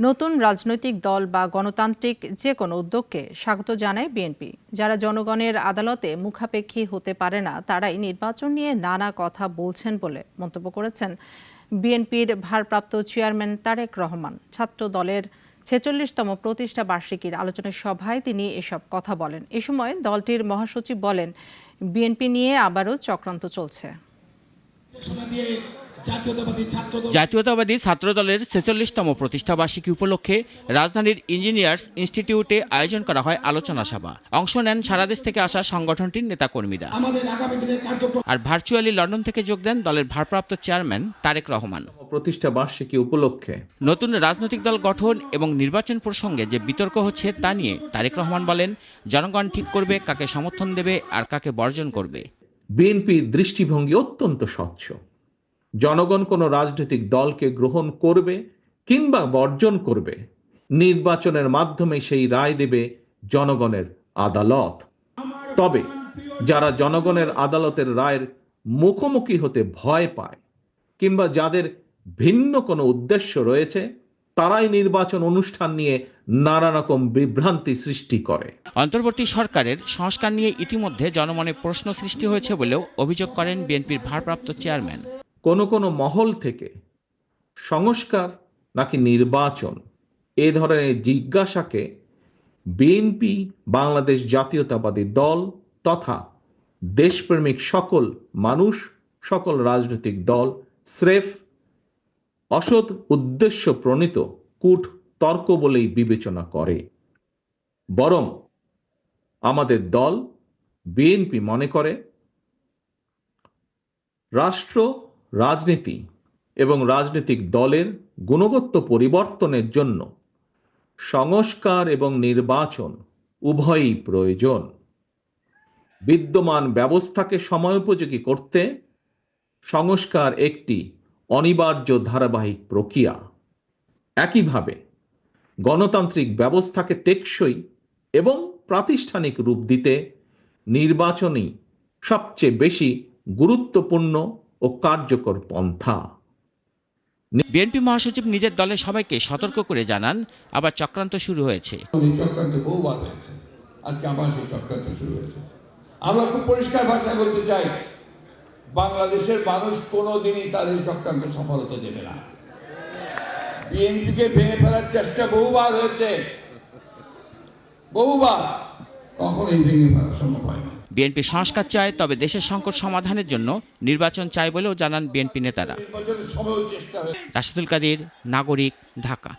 নতুন রাজনৈতিক দল বা গণতান্ত্রিক যে কোনো উদ্যোগকে স্বাগত জানায় বিএনপি। যারা জনগণের আদালতে মুখাপেক্ষী হতে পারে না তারাই নির্বাচন নিয়ে নানা কথা বলছেন বলে মন্তব্য করেছেন বিএনপির ভারপ্রাপ্ত চেয়ারম্যান তারেক রহমান। ছাত্র দলের ৪৬তম প্রতিষ্ঠা বার্ষিকীর আলোচনা সভায় তিনি এসব কথা বলেন। এ সময় দলটির মহাসচিব বলেন, বিএনপি নিয়ে আবারও চক্রান্ত চলছে। জাতীয়তাবাদী ছাত্রদলের ৪৬তম প্রতিষ্ঠাবার্ষিকী উপলক্ষে রাজধানীর ইঞ্জিনিয়ার্স ইনস্টিটিউটে আয়োজন করা হয় আলোচনা সভা। অংশ নেন সারা দেশ থেকে আসা সংগঠনটির নেতাকর্মীরা। আর ভার্চুয়ালি লন্ডন থেকে যোগ দেন দলের ভারপ্রাপ্ত চেয়ারম্যান তারেক রহমান। প্রতিষ্ঠাবার্ষিকী উপলক্ষে নতুন রাজনৈতিক দল গঠন এবং নির্বাচন প্রসঙ্গে যে বিতর্ক হচ্ছে তা নিয়ে তারেক রহমান বলেন, জনগণ ঠিক করবে কাকে সমর্থন দেবে আর কাকে বর্জন করবে। বিএনপির দৃষ্টিভঙ্গি অত্যন্ত স্বচ্ছ। জনগণ কোনো রাজনৈতিক দলকে গ্রহণ করবে কিংবা বর্জন করবে, নির্বাচনের মাধ্যমে সেই রায় দেবে জনগণের আদালত। তবে যারা জনগণের আদালতের রায়ের মুখোমুখি হতে ভয় পায় কিংবা যাদের ভিন্ন কোনো উদ্দেশ্য রয়েছে, তারাই নির্বাচন অনুষ্ঠান নিয়ে নানা রকম বিভ্রান্তি সৃষ্টি করে। অন্তর্বর্তী সরকারের সংস্কার নিয়ে ইতিমধ্যে জনমনে প্রশ্ন সৃষ্টি হয়েছে বলেও অভিযোগ করেন বিএনপির ভারপ্রাপ্ত চেয়ারম্যান। কোনো কোনো মহল থেকে সংস্কার নাকি নির্বাচন এ ধরনের জিজ্ঞাসাকে বিএনপি, বাংলাদেশ জাতীয়তাবাদী দল তথা দেশপ্রেমিক সকল মানুষ, সকল রাজনৈতিক দল স্রেফ অসৎ উদ্দেশ্য প্রণীত কূট তর্ক বলেই বিবেচনা করে। বরং আমাদের দল বিএনপি মনে করে রাষ্ট্র, রাজনীতি এবং রাজনৈতিক দলের গুণগত পরিবর্তনের জন্য সংস্কার এবং নির্বাচন উভয়ই প্রয়োজন। বিদ্যমান ব্যবস্থাকে সময়োপযোগী করতে সংস্কার একটি অনিবার্য ধারাবাহিক প্রক্রিয়া। একইভাবে গণতান্ত্রিক ব্যবস্থাকে টেকসই এবং প্রাতিষ্ঠানিক রূপ দিতে নির্বাচনই সবচেয়ে বেশি গুরুত্বপূর্ণ ও কার্যকর পন্থা। বিএনপি মহাসচিব নিজের দলের সবাইকে সতর্ক করে জানান, আবার চক্রান্ত শুরু হয়েছে। চক্রান্ত বহুবার হয়েছে, আজকে আবার সেই চক্রান্ত শুরু হয়েছে। আমরা খুব পরিষ্কার ভাষায় বলতে চাই, বাংলাদেশের মানুষ কোনোদিনই তার এই চক্রান্ত সফলতা দেবে না। বিএনপিকে ভেঙে ফেলার চেষ্টা বহুবার হয়েছে, বহুবার, কখনোই ভেঙে ফেলা সম্ভব হয় না। বিএনপি সংস্কার চায়, তবে দেশের সংকট সমাধানের জন্য নির্বাচন চায় বলেও জানান বিএনপি নেতারা। নির্বাচনের সময়ও চেষ্টা হয়েছে। রাশেদুল কাদের, নাগরিক, ঢাকা।